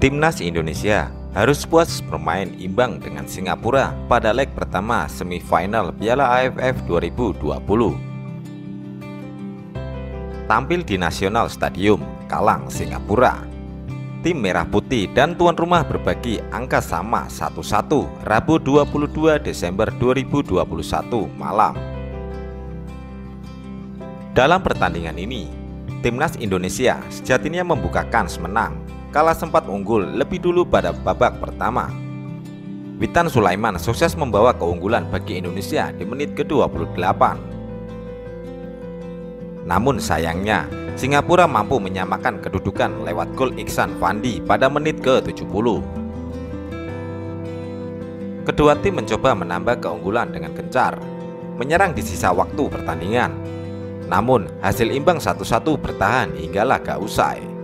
Timnas Indonesia harus puas bermain imbang dengan Singapura pada leg pertama semifinal Piala AFF 2020. Tampil di National Stadium, Kalang, Singapura. Tim Merah Putih dan tuan rumah berbagi angka sama 1-1 Rabu 22 Desember 2021 malam. Dalam pertandingan ini, Timnas Indonesia sejatinya membuka kans menang kala sempat unggul lebih dulu pada babak pertama. Witan Sulaiman sukses membawa keunggulan bagi Indonesia di menit ke-28. Namun sayangnya, Singapura mampu menyamakan kedudukan lewat gol Iksan Fandi pada menit ke-70. Kedua tim mencoba menambah keunggulan dengan gencar, menyerang di sisa waktu pertandingan. Namun hasil imbang 1-1 bertahan hingga laga usai.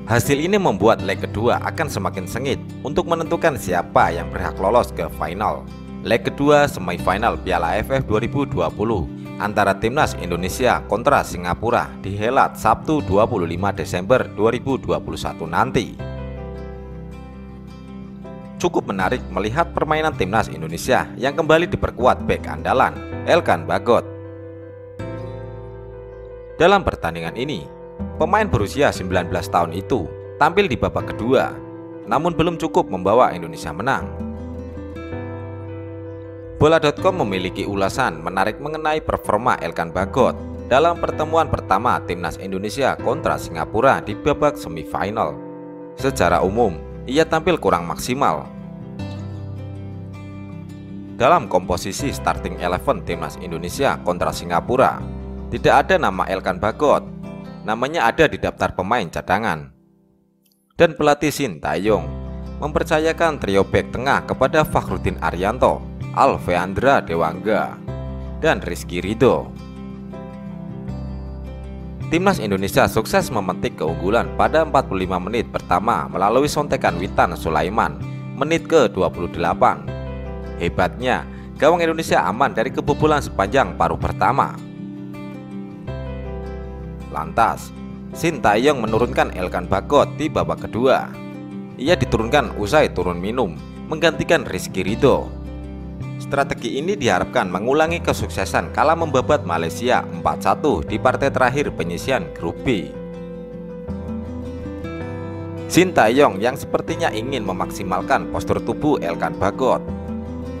Hasil ini membuat leg kedua akan semakin sengit untuk menentukan siapa yang berhak lolos ke final. Leg kedua semifinal Piala AFF 2020 antara Timnas Indonesia kontra Singapura dihelat Sabtu 25 Desember 2021 nanti. Cukup menarik melihat permainan Timnas Indonesia yang kembali diperkuat bek andalan Elkan Bagot. Dalam pertandingan ini, pemain berusia 19 tahun itu tampil di babak kedua, namun belum cukup membawa Indonesia menang. Bola.com memiliki ulasan menarik mengenai performa Elkan Bagot dalam pertemuan pertama Timnas Indonesia kontra Singapura di babak semifinal. Secara umum, ia tampil kurang maksimal. Dalam komposisi starting 11 Timnas Indonesia kontra Singapura, tidak ada nama Elkan Bagot. Namanya ada di daftar pemain cadangan. Dan pelatih Sintayong mempercayakan trio bek tengah kepada Fakhrudin Arianto, Alveandra Dewangga, dan Rizky Ridho. Timnas Indonesia sukses memetik keunggulan pada 45 menit pertama melalui sontekan Witan Sulaiman menit ke-28. Hebatnya, gawang Indonesia aman dari kebobolan sepanjang paruh pertama. Lantas, Sintayong menurunkan Elkan Bagot di babak kedua. Ia diturunkan usai turun minum, menggantikan Rizky Ridho. Strategi ini diharapkan mengulangi kesuksesan kala membabat Malaysia 4-1 di partai terakhir penyisian grup B. Sintayong yang sepertinya ingin memaksimalkan postur tubuh Elkan Bagot,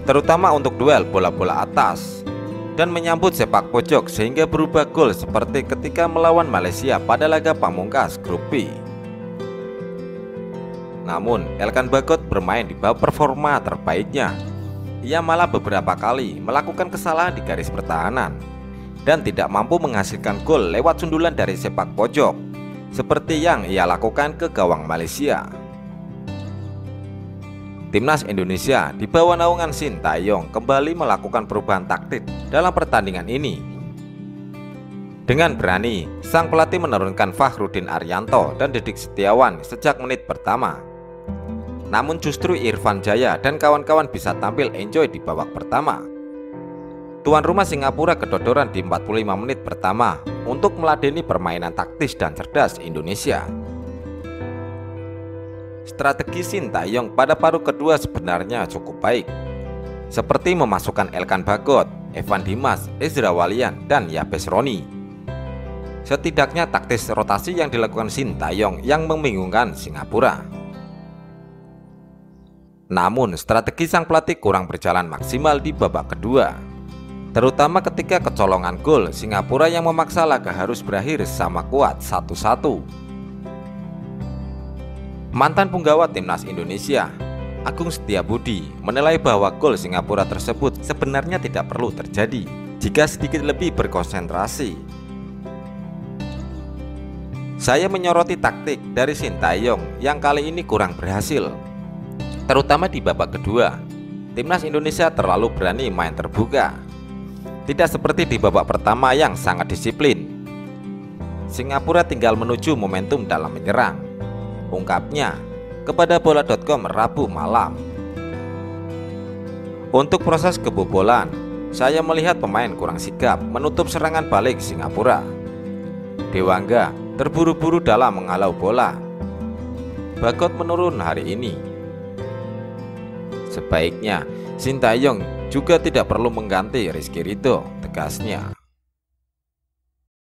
terutama untuk duel bola-bola atas, dan menyambut sepak pojok sehingga berubah gol seperti ketika melawan Malaysia pada laga pamungkas grup B. Namun Elkan Bagot bermain di bawah performa terbaiknya. Ia malah beberapa kali melakukan kesalahan di garis pertahanan dan tidak mampu menghasilkan gol lewat sundulan dari sepak pojok seperti yang ia lakukan ke gawang Malaysia. Timnas Indonesia di bawah naungan Sintayong kembali melakukan perubahan taktik dalam pertandingan ini. Dengan berani, sang pelatih menurunkan Fakhrudin Arianto dan Didik Setiawan sejak menit pertama. Namun justru Irfan Jaya dan kawan-kawan bisa tampil enjoy di babak pertama. Tuan rumah Singapura kedodoran di 45 menit pertama untuk meladeni permainan taktis dan cerdas Indonesia. Strategi Sintayong pada paruh kedua sebenarnya cukup baik, seperti memasukkan Elkan Bagot, Evan Dimas, Ezra Walian, dan Yabes Roni. Setidaknya taktis rotasi yang dilakukan Sintayong yang membingungkan Singapura. Namun strategi sang pelatih kurang berjalan maksimal di babak kedua, terutama ketika kecolongan gol Singapura yang memaksa laga harus berakhir sama kuat 1-1. Mantan punggawa Timnas Indonesia, Agung Setiabudi, menilai bahwa gol Singapura tersebut sebenarnya tidak perlu terjadi jika sedikit lebih berkonsentrasi. Saya menyoroti taktik dari Sintayong yang kali ini kurang berhasil. Terutama di babak kedua, Timnas Indonesia terlalu berani main terbuka. Tidak seperti di babak pertama yang sangat disiplin. Singapura tinggal menuju momentum dalam menyerang, ungkapnya kepada bola.com Rabu malam. Untuk proses kebobolan, saya melihat pemain kurang sigap menutup serangan balik Singapura. Dewangga terburu-buru dalam menghalau bola. Bagot menurun hari ini. Sebaiknya Sintayong juga tidak perlu mengganti Rizky Ridho, tegasnya.